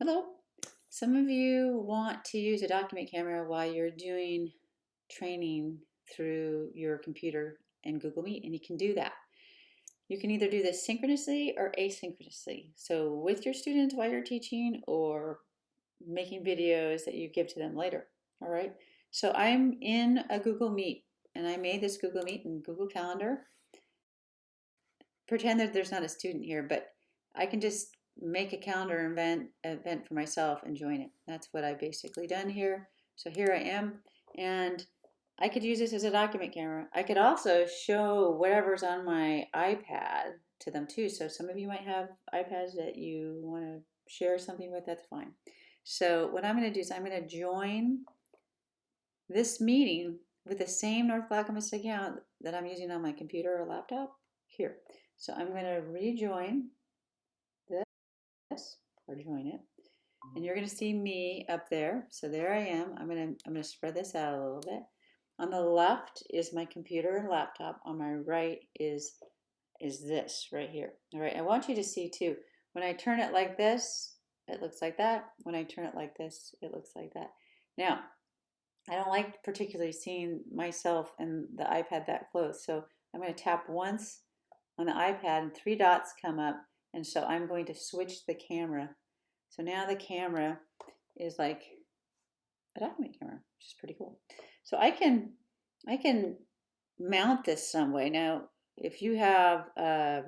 Hello. Some of you want to use a document camera while you're doing training through your computer and Google Meet, and you can do that. You can either do this synchronously or asynchronously. So with your students while you're teaching or making videos that you give to them later. All right. So I'm in a Google Meet and I made this Google Meet in Google Calendar. Pretend that there's not a student here, but I can just make a calendar event for myself and join it. That's what I've basically done here. So here I am, and I could use this as a document camera. I could also show whatever's on my iPad to them too. So some of you might have iPads that you want to share something with, that's fine. So what I'm going to do is I'm going to join this meeting with the same North Clackamas account that I'm using on my computer or laptop here. So I'm going to rejoin this or join it, and you're going to see me up there. So there I am. I'm going to spread this out a little bit. On the left is my computer and laptop. On my right is this right here. All right. I want you to see too. When I turn it like this, it looks like that. When I turn it like this, it looks like that. Now, I don't like particularly seeing myself and the iPad that close. So I'm going to tap once on the iPad and three dots come up. And so I'm going to switch the camera. So now the camera is like a document camera, which is pretty cool. So I can mount this some way. Now, if you have a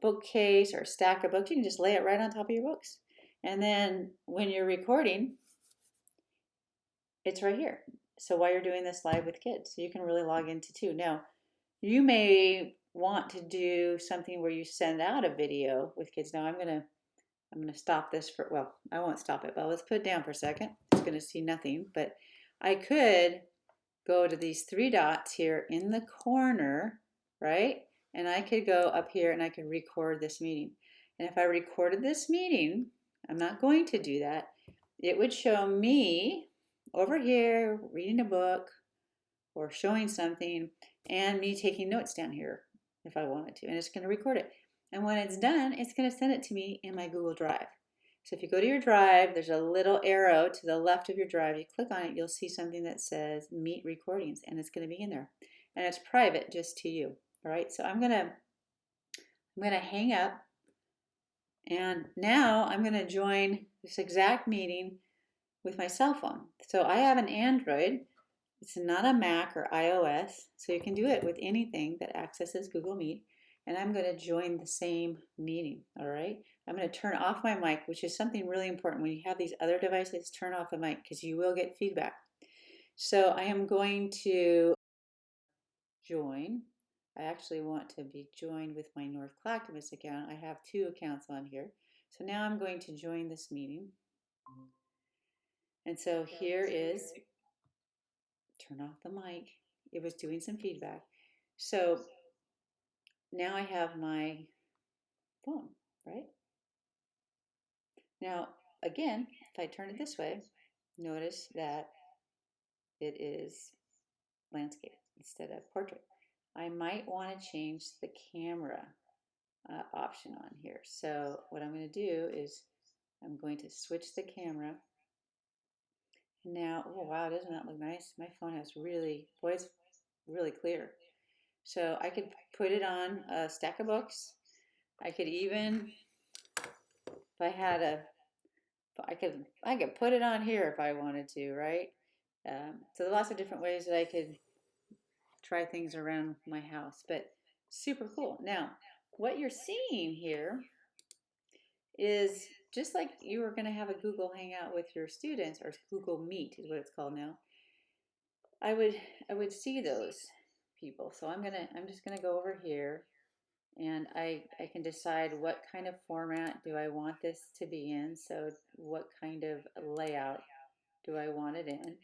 bookcase or a stack of books, you can just lay it right on top of your books. And then when you're recording, it's right here. So while you're doing this live with kids, so you can really log into too. Now, you may want to do something where you send out a video with kids. Now I'm gonna stop this for, well, I won't stop it, but let's put it down for a second. It's gonna see nothing, but I could go to these three dots here in the corner, right? And I could go up here and I could record this meeting. And if I recorded this meeting, I'm not going to do that, it would show me over here reading a book or showing something and me taking notes down here if I wanted to, and it's going to record it. And when it's done, it's going to send it to me in my Google Drive. So if you go to your drive, there's a little arrow to the left of your drive. You click on it, you'll see something that says Meet Recordings, and it's going to be in there. And it's private just to you. All right, so I'm gonna hang up, and now I'm gonna join this exact meeting with my cell phone. So I have an Android. It's not a Mac or iOS, so you can do it with anything that accesses Google Meet. And I'm going to join the same meeting, all right? I'm going to turn off my mic, which is something really important. When you have these other devices, turn off the mic because you will get feedback. So I am going to join. I actually want to be joined with my North Clackamas account. I have two accounts on here. So now I'm going to join this meeting. And so here is, turn off the mic. It was doing some feedback. So now I have my phone, right? Now, again, if I turn it this way, notice that it is landscape instead of portrait. I might want to change the camera option on here. So what I'm going to do is I'm going to switch the camera. Now, oh wow, doesn't that look nice? My phone has really, boy, it's really clear. So I could put it on a stack of books. I could even, if I had a, I could put it on here if I wanted to, right? So there are lots of different ways that I could try things around my house, but super cool. Now, what you're seeing here is just like you were going to have a Google Hangout with your students, or Google Meet is what it's called now. I would see those people. So I'm just gonna go over here, and I can decide what kind of format do I want this to be in. So what kind of layout do I want it in?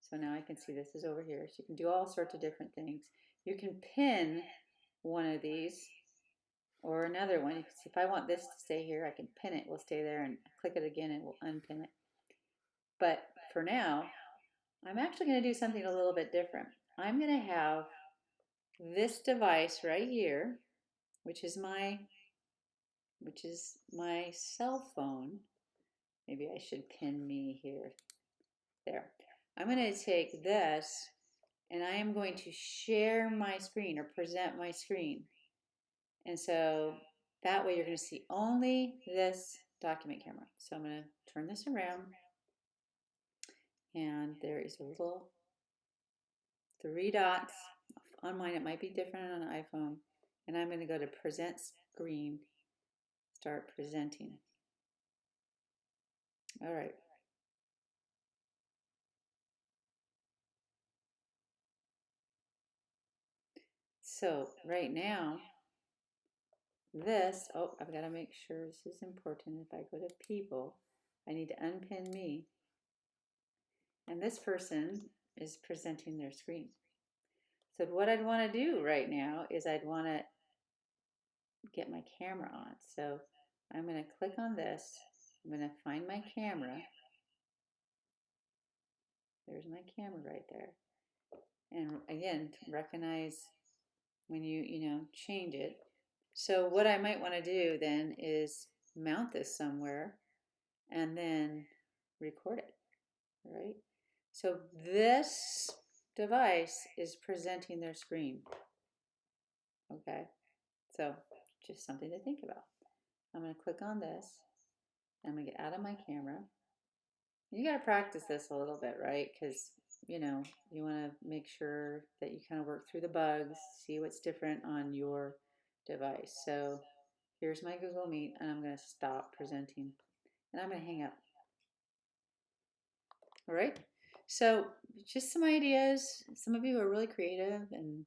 So now I can see this is over here. So you can do all sorts of different things. You can pin one of these or another one. You can see if I want this to stay here, I can pin it, will stay there, and click it again, it will unpin it. But for now, I'm actually going to do something a little bit different. I'm going to have this device right here, which is my cell phone, maybe I should pin me here. There. I'm going to take this and I am going to share my screen or present my screen. And so that way you're going to see only this document camera. So I'm going to turn this around and there is a little 3 dots. On mine it might be different on an iPhone. And I'm going to go to present screen, start presenting. All right. So right now, this, oh, I've got to make sure this is important. If I go to people, I need to unpin me. And this person is presenting their screen. So what I'd want to do right now is I'd want to get my camera on. So I'm going to click on this. I'm going to find my camera. There's my camera right there. And again, recognize when you change it. So what I might want to do then is mount this somewhere and then record it, right? So this device is presenting their screen, okay? So just something to think about. I'm going to click on this. I'm going to get out of my camera. You got to practice this a little bit, right? Because, you want to make sure that you kind of work through the bugs, see what's different on your device. So here's my Google Meet, and I'm going to stop presenting, and I'm going to hang up. All right? So just some ideas. Some of you are really creative and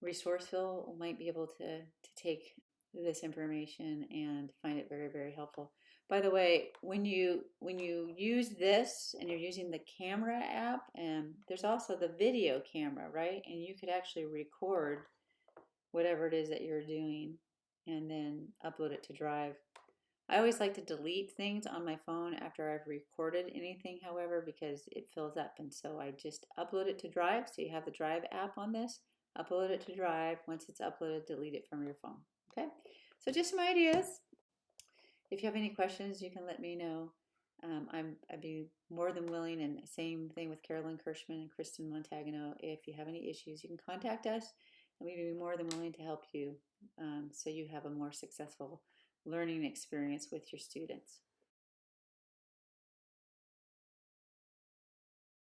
resourceful might be able to take this information and find it very, very helpful. By the way, when you use this and you're using the camera app, and there's also the video camera, right? And you could actually record whatever it is that you're doing and then upload it to Drive. I always like to delete things on my phone after I've recorded anything, however, because it fills up. And so I just upload it to Drive. So you have the Drive app on this. Upload it to Drive. Once it's uploaded, delete it from your phone. Okay? So just some ideas. If you have any questions, you can let me know. I'd be more than willing, and same thing with Carolyn Kirschman and Kristen Montagano. If you have any issues, you can contact us, and we'd be more than willing to help you so you have a more successful learning experience with your students.